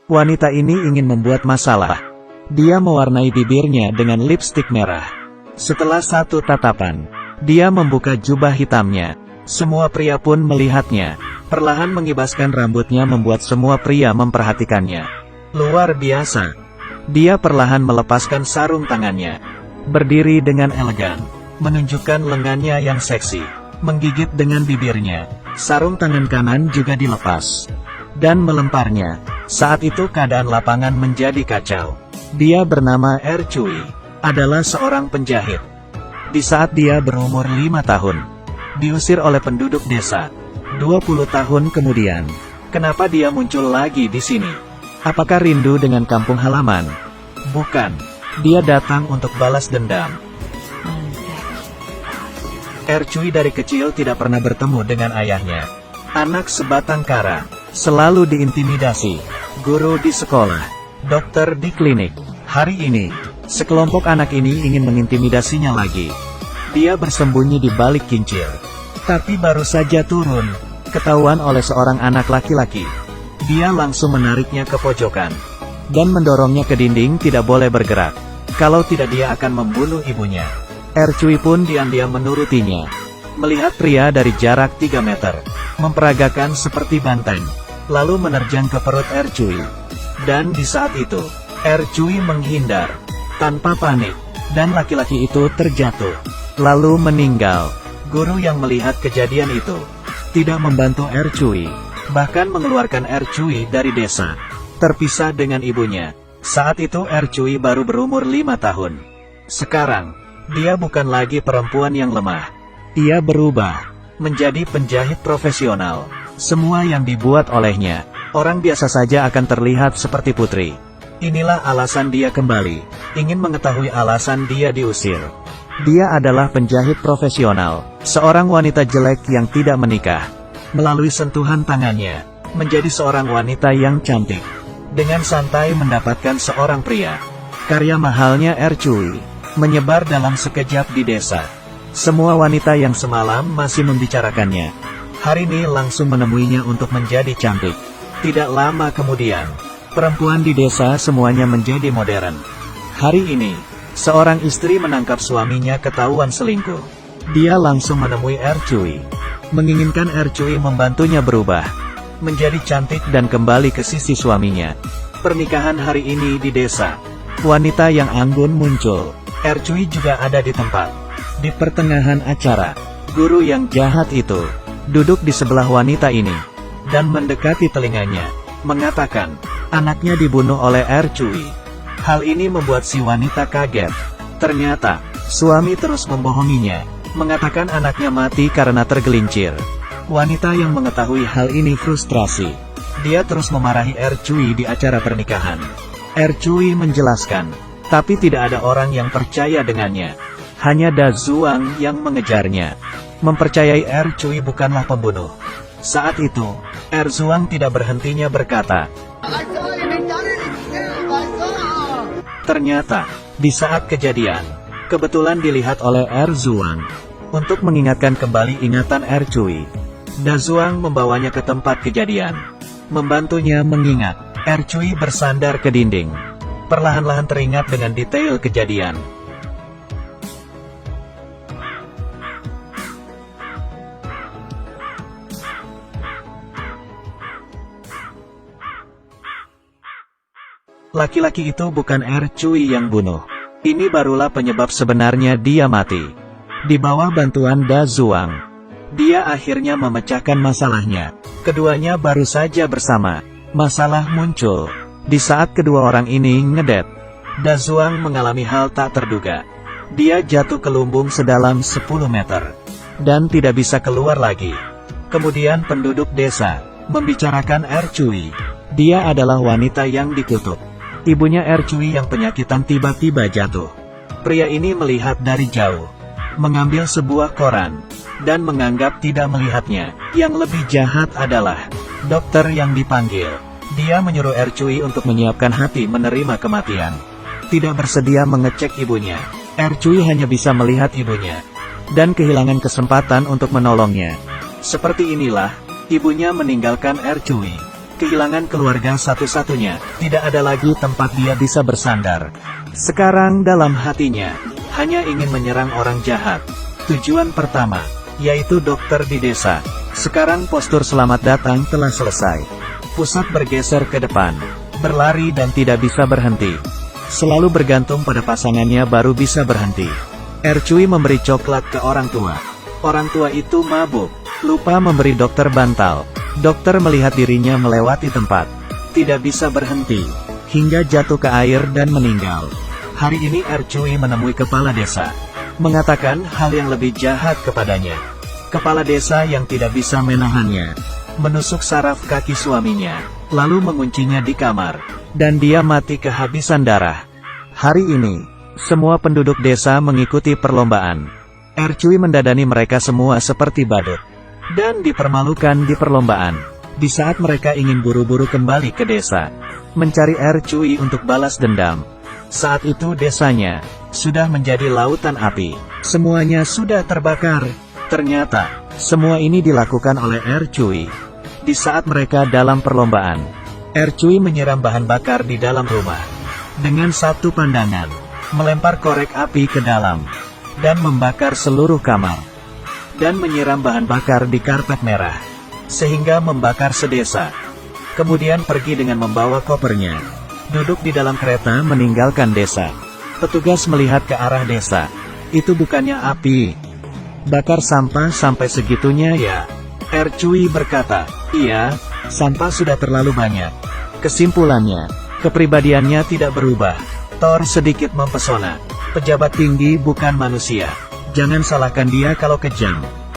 Wanita ini ingin membuat masalah. Dia mewarnai bibirnya dengan lipstik merah. Setelah satu tatapan, dia membuka jubah hitamnya. Semua pria pun melihatnya. Perlahan mengibaskan rambutnya membuat semua pria memperhatikannya. Luar biasa. Dia perlahan melepaskan sarung tangannya. Berdiri dengan elegan. Menunjukkan lengannya yang seksi. Menggigit dengan bibirnya. Sarung tangan kanan juga dilepas. Dan melemparnya. Saat itu keadaan lapangan menjadi kacau. Dia bernama Ercui. Adalah seorang penjahit. Di saat dia berumur 5 tahun. Diusir oleh penduduk desa. 20 tahun kemudian. Kenapa dia muncul lagi di sini? Apakah rindu dengan kampung halaman? Bukan. Dia datang untuk balas dendam. Ercui dari kecil tidak pernah bertemu dengan ayahnya. Anak sebatang kara. Selalu diintimidasi. Guru di sekolah. Dokter di klinik. Hari ini, sekelompok anak ini ingin mengintimidasinya lagi. Dia bersembunyi di balik kincir. Tapi baru saja turun, ketahuan oleh seorang anak laki-laki. Dia langsung menariknya ke pojokan. Dan mendorongnya ke dinding tidak boleh bergerak. Kalau tidak dia akan membunuh ibunya. Ercui pun diam-diam menurutinya. Melihat pria dari jarak 3 meter. Memperagakan seperti banteng. Lalu menerjang ke perut Ercui. Dan di saat itu, Ercui menghindar. Tanpa panik. Dan laki-laki itu terjatuh. Lalu meninggal. Guru yang melihat kejadian itu tidak membantu Ercui. Bahkan mengeluarkan Ercui dari desa. Terpisah dengan ibunya. Saat itu Ercui baru berumur 5 tahun. Sekarang, dia bukan lagi perempuan yang lemah. Ia berubah menjadi penjahit profesional. Semua yang dibuat olehnya, orang biasa saja akan terlihat seperti putri. Inilah alasan dia kembali. Ingin mengetahui alasan dia diusir. Dia adalah penjahit profesional. Seorang wanita jelek yang tidak menikah. Melalui sentuhan tangannya, menjadi seorang wanita yang cantik. Dengan santai mendapatkan seorang pria. Karya mahalnya Ercui menyebar dalam sekejap di desa. Semua wanita yang semalam masih membicarakannya. Hari ini langsung menemuinya untuk menjadi cantik. Tidak lama kemudian, perempuan di desa semuanya menjadi modern. Hari ini, seorang istri menangkap suaminya ketahuan selingkuh. Dia langsung menemui Ercui. Menginginkan Ercui membantunya berubah. Menjadi cantik dan kembali ke sisi suaminya. Pernikahan hari ini di desa. Wanita yang anggun muncul. Ercui juga ada di tempat. Di pertengahan acara, guru yang jahat itu duduk di sebelah wanita ini. Dan mendekati telinganya. Mengatakan, anaknya dibunuh oleh Ercui. Hal ini membuat si wanita kaget. Ternyata, suami terus membohonginya. Mengatakan anaknya mati karena tergelincir. Wanita yang mengetahui hal ini frustrasi. Dia terus memarahi Ercui di acara pernikahan. Ercui menjelaskan, tapi tidak ada orang yang percaya dengannya. Hanya Da Zuang yang mengejarnya. Mempercayai Ercui bukanlah pembunuh. Saat itu, Erzuang tidak berhentinya berkata. Ternyata, di saat kejadian, kebetulan dilihat oleh Erzuang. Untuk mengingatkan kembali ingatan Ercui. Da Zuang membawanya ke tempat kejadian. Membantunya mengingat. Ercui bersandar ke dinding. Perlahan-lahan teringat dengan detail kejadian. Laki-laki itu bukan Ercui yang bunuh. Ini barulah penyebab sebenarnya dia mati. Di bawah bantuan Da Zuang, dia akhirnya memecahkan masalahnya. Keduanya baru saja bersama. Masalah muncul. Di saat kedua orang ini ngedet, Da Zuang mengalami hal tak terduga. Dia jatuh ke lumbung sedalam 10 meter. Dan tidak bisa keluar lagi. Kemudian penduduk desa membicarakan Ercui. Dia adalah wanita yang dikutuk. Ibunya Ercui yang penyakitan tiba-tiba jatuh. Pria ini melihat dari jauh. Mengambil sebuah koran. Dan menganggap tidak melihatnya. Yang lebih jahat adalah dokter yang dipanggil. Dia menyuruh Ercui untuk menyiapkan hati menerima kematian. Tidak bersedia mengecek ibunya. Ercui hanya bisa melihat ibunya. Dan kehilangan kesempatan untuk menolongnya. Seperti inilah, ibunya meninggalkan Ercui. Kehilangan keluarga satu-satunya, tidak ada lagi tempat dia bisa bersandar. Sekarang dalam hatinya, hanya ingin menyerang orang jahat. Tujuan pertama, yaitu dokter di desa. Sekarang postur selamat datang telah selesai. Pusat bergeser ke depan, berlari dan tidak bisa berhenti. Selalu bergantung pada pasangannya baru bisa berhenti. Ercui memberi coklat ke orang tua. Orang tua itu mabuk, lupa memberi dokter bantal. Dokter melihat dirinya melewati tempat, tidak bisa berhenti, hingga jatuh ke air dan meninggal. Hari ini Ercui menemui kepala desa, mengatakan hal yang lebih jahat kepadanya. Kepala desa yang tidak bisa menahannya, menusuk saraf kaki suaminya, lalu menguncinya di kamar, dan dia mati kehabisan darah. Hari ini, semua penduduk desa mengikuti perlombaan. Ercui mendadani mereka semua seperti badut, dan dipermalukan di perlombaan. Di saat mereka ingin buru-buru kembali ke desa, mencari Ercui untuk balas dendam. Saat itu desanya sudah menjadi lautan api. Semuanya sudah terbakar. Ternyata, semua ini dilakukan oleh Ercui. Di saat mereka dalam perlombaan, Ercui menyiram bahan bakar di dalam rumah. Dengan satu pandangan, melempar korek api ke dalam, dan membakar seluruh kamar. Dan menyiram bahan bakar di karpet merah, sehingga membakar sedesa. Kemudian pergi dengan membawa kopernya, duduk di dalam kereta meninggalkan desa. Petugas melihat ke arah desa. Itu bukannya api, bakar sampah sampai segitunya ya? Ercui berkata, iya, sampah sudah terlalu banyak. Kesimpulannya, kepribadiannya tidak berubah. Thor sedikit mempesona. Pejabat tinggi bukan manusia. Jangan salahkan dia kalau kejam.